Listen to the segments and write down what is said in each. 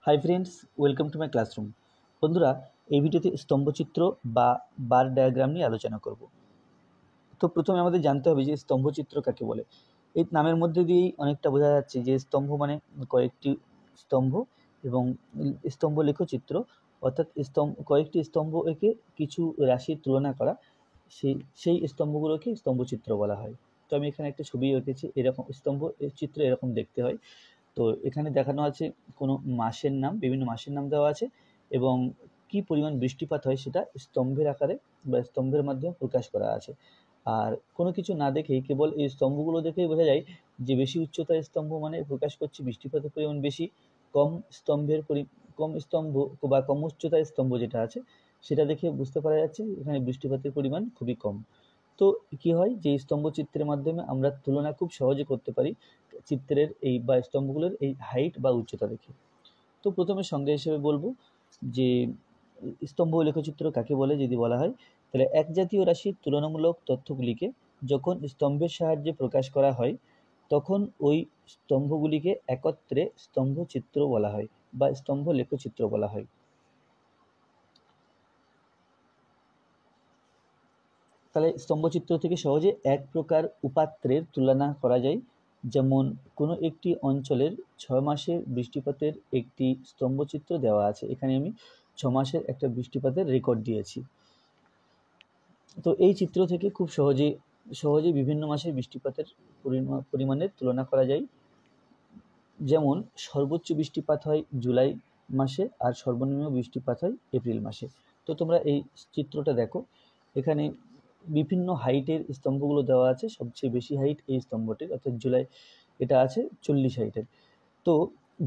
Hi friends, welcome to my classroom. বন্ধুরা, এই ভিডিওতে স্তম্ভচিত্র বা বার ডায়াগ্রাম নিয়ে আলোচনা করব। তো প্রথমে আমাদের জানতে হবে যে স্তম্ভচিত্র কাকে বলে। এই নামের মধ্যে দিয়েই অনেকটা বোঝা যাচ্ছে যে স্তম্ভ মানে কয়েকটি স্তম্ভ এবং স্তম্ভলেখচিত্র, অর্থাৎ কয়েকটি স্তম্ভ এঁকে কিছু রাশির তুলনা করা, সেই স্তম্ভগুলোকে স্তম্ভচিত্র বলা হয়। তো আমি এখানে একটা ছবি এঁকেছি, এরকম চিত্র এরকম দেখতে হয়। তো এখানে দেখানো আছে কোনো মাসের নাম, বিভিন্ন মাসের নাম দেওয়া আছে এবং কি পরিমাণ বৃষ্টিপাত হয় সেটা স্তম্ভের আকারে বা স্তম্ভের মাধ্যমে প্রকাশ করা আছে। আর কোনো কিছু না দেখেই কেবল এই স্তম্ভগুলো দেখেই বোঝা যায় যে বেশি উচ্চতার স্তম্ভ মানে প্রকাশ করছে বৃষ্টিপাতের পরিমাণ বেশি, কম কম স্তম্ভ বা কম উচ্চতার স্তম্ভ যেটা আছে সেটা দেখে বুঝতে পারা যাচ্ছে এখানে বৃষ্টিপাতের পরিমাণ খুবই কম। তো কি হয় যে স্তম্ভচিত্রের মাধ্যমে আমরা তুলনা খুব সহজে করতে পারি চিত্রের এই বা স্তম্ভগুলোর এই হাইট বা উচ্চতা দেখে। তো প্রথমে সংজ্ঞা হিসেবে বলবো যে স্তম্ভ লেখচিত্র কাকে বলে। যদি বলা হয় তাহলে এক জাতীয় রাশির তুলনামূলক তথ্যগুলিকে যখন স্তম্ভের সাহায্যে প্রকাশ করা হয় তখন ওই স্তম্ভগুলিকে একত্রে স্তম্ভচিত্র বলা হয় বা স্তম্ভ লেখচিত্র বলা হয়। তাহলে স্তম্ভচিত্র থেকে সহজে এক প্রকার উপাত্রের তুলনা করা যায়। যেমন কোনো একটি অঞ্চলের 6 মাসের বৃষ্টিপাতের একটি স্তম্ভচিত্র দেওয়া আছে। এখানে আমি 6 মাসের একটা বৃষ্টিপাতের রেকর্ড দিয়েছি। তো এই চিত্র থেকে খুব সহজে বিভিন্ন মাসের বৃষ্টিপাতের পরিমাণের তুলনা করা যায়। যেমন সর্বোচ্চ বৃষ্টিপাত হয় জুলাই মাসে আর সর্বনিম্ন বৃষ্টিপাত হয় এপ্রিল মাসে। তো তোমরা এই চিত্রটা দেখো, এখানে বিভিন্ন হাইটের স্তম্ভগুলো দেওয়া আছে। সবচেয়ে বেশি হাইট এই স্তম্ভটির, অর্থাৎ জুলাই, এটা আছে 40 হাইটের। তো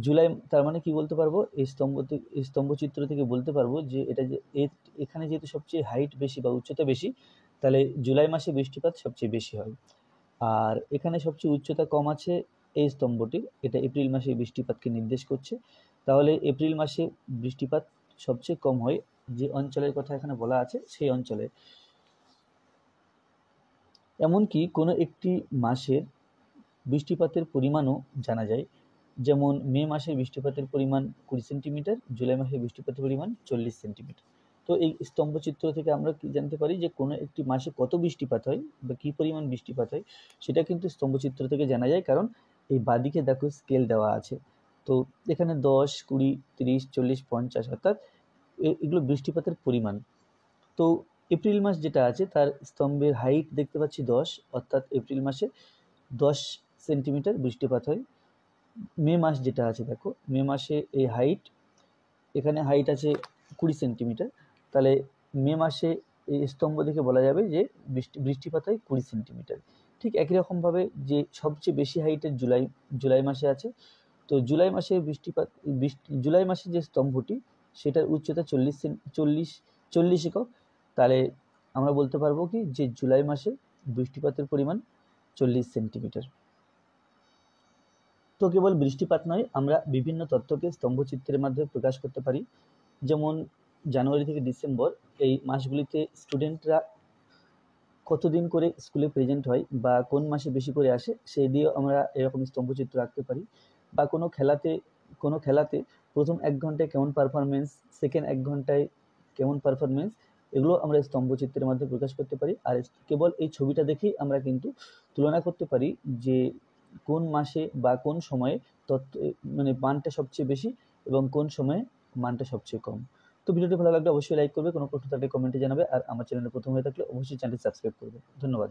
জুলাই তার মানে কি বলতে পারবো, এই স্তম্ভচিত্র থেকে বলতে পারবো যে এটা যে এখানে যেহেতু সবচেয়ে হাইট বেশি বা উচ্চতা বেশি, তাহলে জুলাই মাসে বৃষ্টিপাত সবচেয়ে বেশি হয়। আর এখানে সবচেয়ে উচ্চতা কম আছে এই স্তম্ভটির, এটা এপ্রিল মাসে বৃষ্টিপাতকে নির্দেশ করছে। তাহলে এপ্রিল মাসে বৃষ্টিপাত সবচেয়ে কম হয় যে অঞ্চলের কথা এখানে বলা আছে সেই অঞ্চলে। এমনকি কোনো একটি মাসের বৃষ্টিপাতের পরিমাণও জানা যায়। যেমন মে মাসে বৃষ্টিপাতের পরিমাণ 20 সেন্টিমিটার, জুলাই মাসে বৃষ্টিপাতের পরিমাণ 40 সেন্টিমিটার। তো এই স্তম্ভচিত্র থেকে আমরা কি জানতে পারি যে কোনো একটি মাসে কত বৃষ্টিপাত হয় বা কী পরিমাণ বৃষ্টিপাত হয় সেটা কিন্তু স্তম্ভচিত্র থেকে জানা যায়, কারণ এই বাদিকে দেখো স্কেল দেওয়া আছে। তো এখানে 10, 20, 30, 40, 50, অর্থাৎ এগুলো বৃষ্টিপাতের পরিমাণ। তো এপ্রিল মাস যেটা আছে তার স্তম্ভের হাইট দেখতে পাচ্ছি 10, অর্থাৎ এপ্রিল মাসে 10 সেন্টিমিটার বৃষ্টিপাত হয়। মে মাস যেটা আছে দেখো, মে মাসে এই হাইট, এখানে হাইট আছে 20 সেন্টিমিটার। তাহলে মে মাসে এই স্তম্ভ দেখে বলা যাবে যে বৃষ্টিপাত হয় 20 সেন্টিমিটার। ঠিক একই রকমভাবে যে সবচেয়ে বেশি হাইটের জুলাই মাসে আছে। তো জুলাই মাসে যে স্তম্ভটি সেটার উচ্চতা 40 একক। তাহলে আমরা বলতে পারবো কি যে জুলাই মাসে বৃষ্টিপাতের পরিমাণ 40 সেন্টিমিটার। তো কেবল বৃষ্টিপাত নয়, আমরা বিভিন্ন তথ্যকে স্তম্ভচিত্রের মাধ্যমে প্রকাশ করতে পারি। যেমন জানুয়ারি থেকে ডিসেম্বর এই মাসগুলিতে স্টুডেন্টরা কতদিন করে স্কুলে প্রেজেন্ট হয় বা কোন মাসে বেশি করে আসে সেই দিয়েও আমরা এরকম স্তম্ভচিত্র রাখতে পারি। বা কোনো খেলাতে প্রথম 1 ঘন্টায় কেমন পারফরমেন্স, সেকেন্ড 1 ঘন্টায় কেমন পারফরমেন্স, এগুলো আমরা স্তম্ভচিত্রের মাধ্যমে প্রকাশ করতে পারি। আর কেবল এই ছবিটা দেখেই আমরা কিন্তু তুলনা করতে পারি যে কোন মাসে বা কোন সময়ে মানে মানটা সবচেয়ে বেশি এবং কোন সময়ে মানটা সবচেয়ে কম। তো ভিডিওটি ভালো লাগলে অবশ্যই লাইক করবে, কোনো প্রশ্ন থাকলে কমেন্টে জানাবে, আর আমার চ্যানেলে প্রথম হয়ে থাকলে অবশ্যই চ্যানেলটি সাবস্ক্রাইব করবে। ধন্যবাদ।